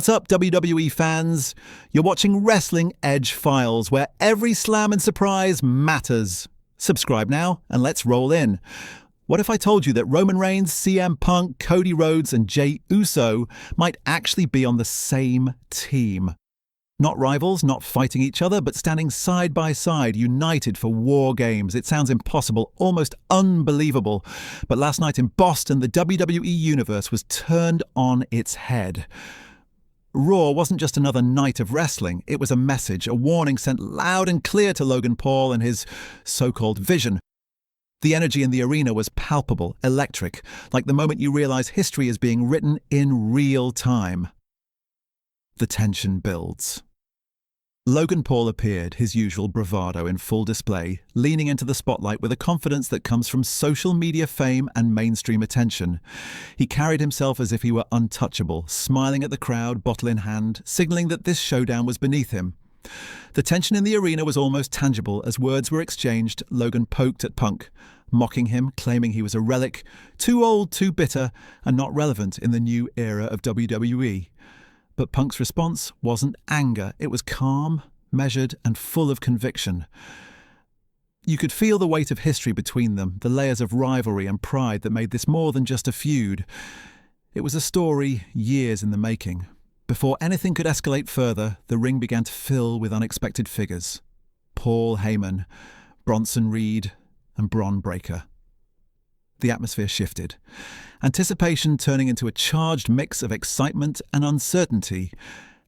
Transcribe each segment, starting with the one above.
What's up, WWE fans? You're watching Wrestling Edge Files, where every slam and surprise matters. Subscribe now, and let's roll in. What if I told you that Roman Reigns, CM Punk, Cody Rhodes, and Jey Uso might actually be on the same team? Not rivals, not fighting each other, but standing side by side, united for War Games. It sounds impossible, almost unbelievable. But last night in Boston, the WWE Universe was turned on its head. Raw wasn't just another night of wrestling. It was a message, a warning sent loud and clear to Logan Paul and his so-called vision. The energy in the arena was palpable, electric, like the moment you realize history is being written in real time. The tension builds. Logan Paul appeared, his usual bravado in full display, leaning into the spotlight with a confidence that comes from social media fame and mainstream attention. He carried himself as if he were untouchable, smiling at the crowd, bottle in hand, signaling that this showdown was beneath him. The tension in the arena was almost tangible. As words were exchanged, Logan poked at Punk, mocking him, claiming he was a relic, too old, too bitter, and not relevant in the new era of WWE. But Punk's response wasn't anger. It was calm, measured, and full of conviction. You could feel the weight of history between them, the layers of rivalry and pride that made this more than just a feud. It was a story years in the making. Before anything could escalate further, the ring began to fill with unexpected figures. Paul Heyman, Bronson Reed, and Bron Breakker. The atmosphere shifted, anticipation turning into a charged mix of excitement and uncertainty.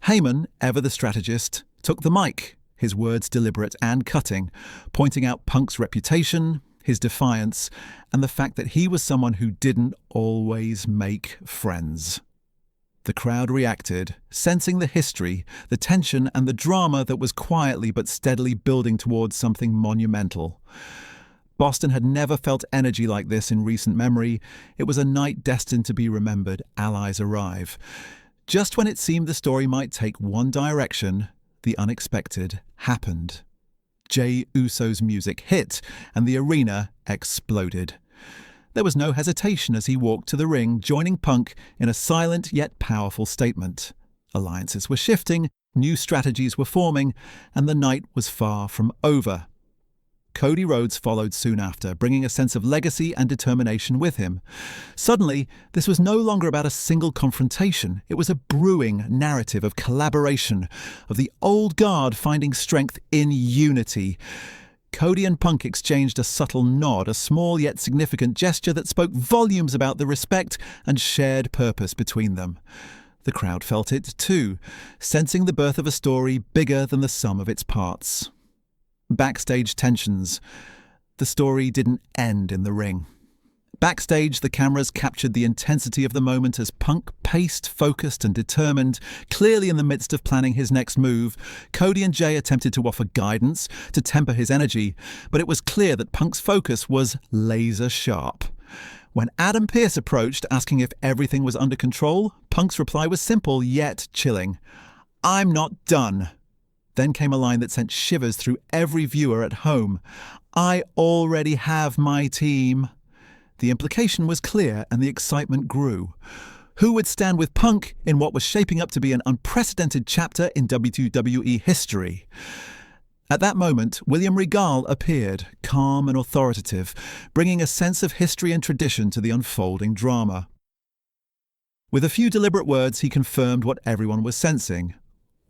Heyman, ever the strategist, took the mic, his words deliberate and cutting, pointing out Punk's reputation, his defiance, and the fact that he was someone who didn't always make friends. The crowd reacted, sensing the history, the tension, and the drama that was quietly but steadily building towards something monumental. Boston had never felt energy like this in recent memory. It was a night destined to be remembered. Allies arrive. Just when it seemed the story might take one direction, the unexpected happened. Jey Uso's music hit, and the arena exploded. There was no hesitation as he walked to the ring, joining Punk in a silent yet powerful statement. Alliances were shifting, new strategies were forming, and the night was far from over. Cody Rhodes followed soon after, bringing a sense of legacy and determination with him. Suddenly, this was no longer about a single confrontation. It was a brewing narrative of collaboration, of the old guard finding strength in unity. Cody and Punk exchanged a subtle nod, a small yet significant gesture that spoke volumes about the respect and shared purpose between them. The crowd felt it too, sensing the birth of a story bigger than the sum of its parts. Backstage tensions. The story didn't end in the ring. Backstage, the cameras captured the intensity of the moment as Punk paced, focused and determined, clearly in the midst of planning his next move. Cody and Jey attempted to offer guidance, to temper his energy, but it was clear that Punk's focus was laser sharp. When Adam Pearce approached, asking if everything was under control, Punk's reply was simple yet chilling. "I'm not done." Then came a line that sent shivers through every viewer at home. "I already have my team." The implication was clear and the excitement grew. Who would stand with Punk in what was shaping up to be an unprecedented chapter in WWE history? At that moment, William Regal appeared, calm and authoritative, bringing a sense of history and tradition to the unfolding drama. With a few deliberate words, he confirmed what everyone was sensing.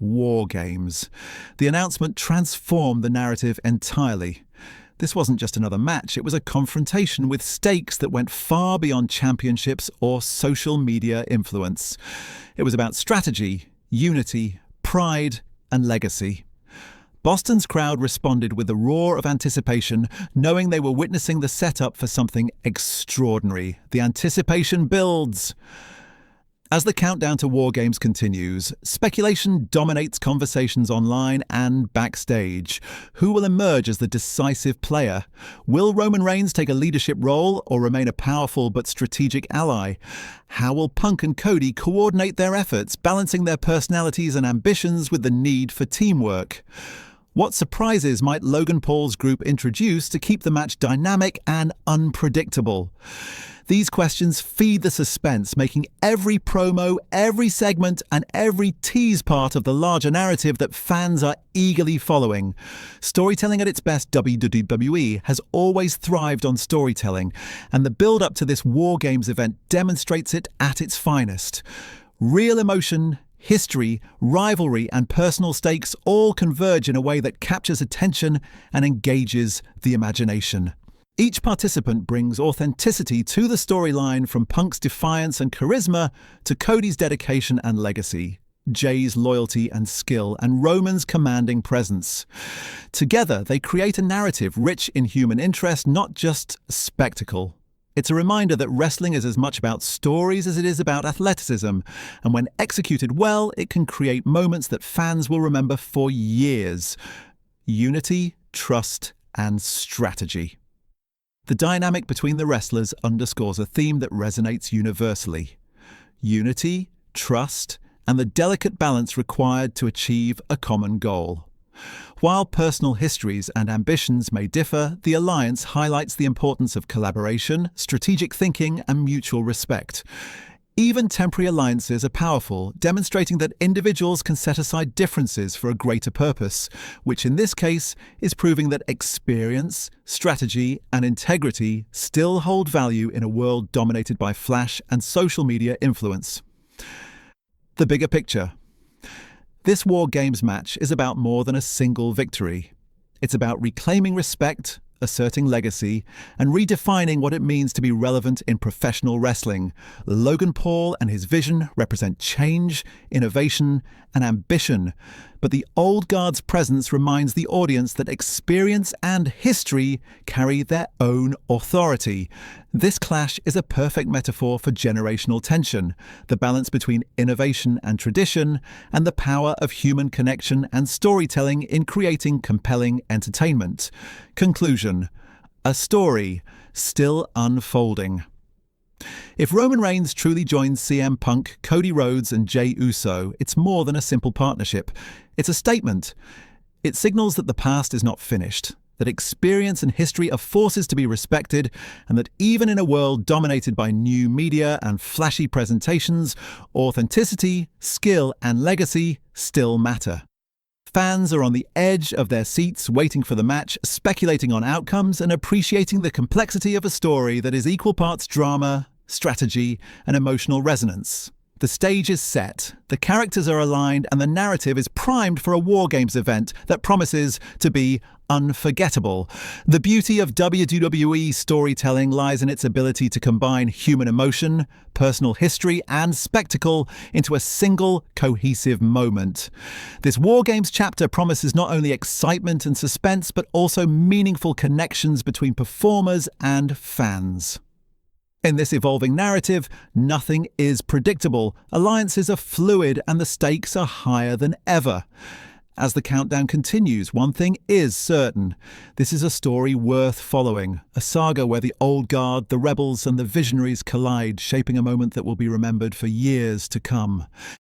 War Games. The announcement transformed the narrative entirely. This wasn't just another match, it was a confrontation with stakes that went far beyond championships or social media influence. It was about strategy, unity, pride, and legacy. Boston's crowd responded with a roar of anticipation, knowing they were witnessing the setup for something extraordinary. The anticipation builds. As the countdown to War Games continues, speculation dominates conversations online and backstage. Who will emerge as the decisive player? Will Roman Reigns take a leadership role or remain a powerful but strategic ally? How will Punk and Cody coordinate their efforts, balancing their personalities and ambitions with the need for teamwork? What surprises might Logan Paul's group introduce to keep the match dynamic and unpredictable? These questions feed the suspense, making every promo, every segment, and every tease part of the larger narrative that fans are eagerly following. Storytelling at its best, WWE has always thrived on storytelling, and the build-up to this War Games event demonstrates it at its finest. Real emotion, history, rivalry, and personal stakes all converge in a way that captures attention and engages the imagination. Each participant brings authenticity to the storyline, from Punk's defiance and charisma to Cody's dedication and legacy, Jey's loyalty and skill, and Roman's commanding presence. Together, they create a narrative rich in human interest, not just spectacle. It's a reminder that wrestling is as much about stories as it is about athleticism, and when executed well, it can create moments that fans will remember for years. Unity, trust, and strategy. The dynamic between the wrestlers underscores a theme that resonates universally: unity, trust, and the delicate balance required to achieve a common goal. While personal histories and ambitions may differ, the alliance highlights the importance of collaboration, strategic thinking, and mutual respect. Even temporary alliances are powerful, demonstrating that individuals can set aside differences for a greater purpose, which in this case is proving that experience, strategy, and integrity still hold value in a world dominated by flash and social media influence. The bigger picture. This War Games match is about more than a single victory. It's about reclaiming respect, asserting legacy, and redefining what it means to be relevant in professional wrestling. Logan Paul and his vision represent change, innovation, and ambition, but the old guard's presence reminds the audience that experience and history carry their own authority. This clash is a perfect metaphor for generational tension, the balance between innovation and tradition, and the power of human connection and storytelling in creating compelling entertainment. Conclusion: a story still unfolding. If Roman Reigns truly joins CM Punk, Cody Rhodes, and Jey Uso, it's more than a simple partnership. It's a statement. It signals that the past is not finished, that experience and history are forces to be respected, and that even in a world dominated by new media and flashy presentations, authenticity, skill, and legacy still matter. Fans are on the edge of their seats, waiting for the match, speculating on outcomes, and appreciating the complexity of a story that is equal parts drama, strategy, and emotional resonance. The stage is set, the characters are aligned, and the narrative is primed for a War Games event that promises to be unforgettable. The beauty of WWE storytelling lies in its ability to combine human emotion, personal history, and spectacle into a single, cohesive moment. This War Games chapter promises not only excitement and suspense, but also meaningful connections between performers and fans. In this evolving narrative, nothing is predictable, alliances are fluid, and the stakes are higher than ever. As the countdown continues, one thing is certain. This is a story worth following, a saga where the old guard, the rebels, and the visionaries collide, shaping a moment that will be remembered for years to come.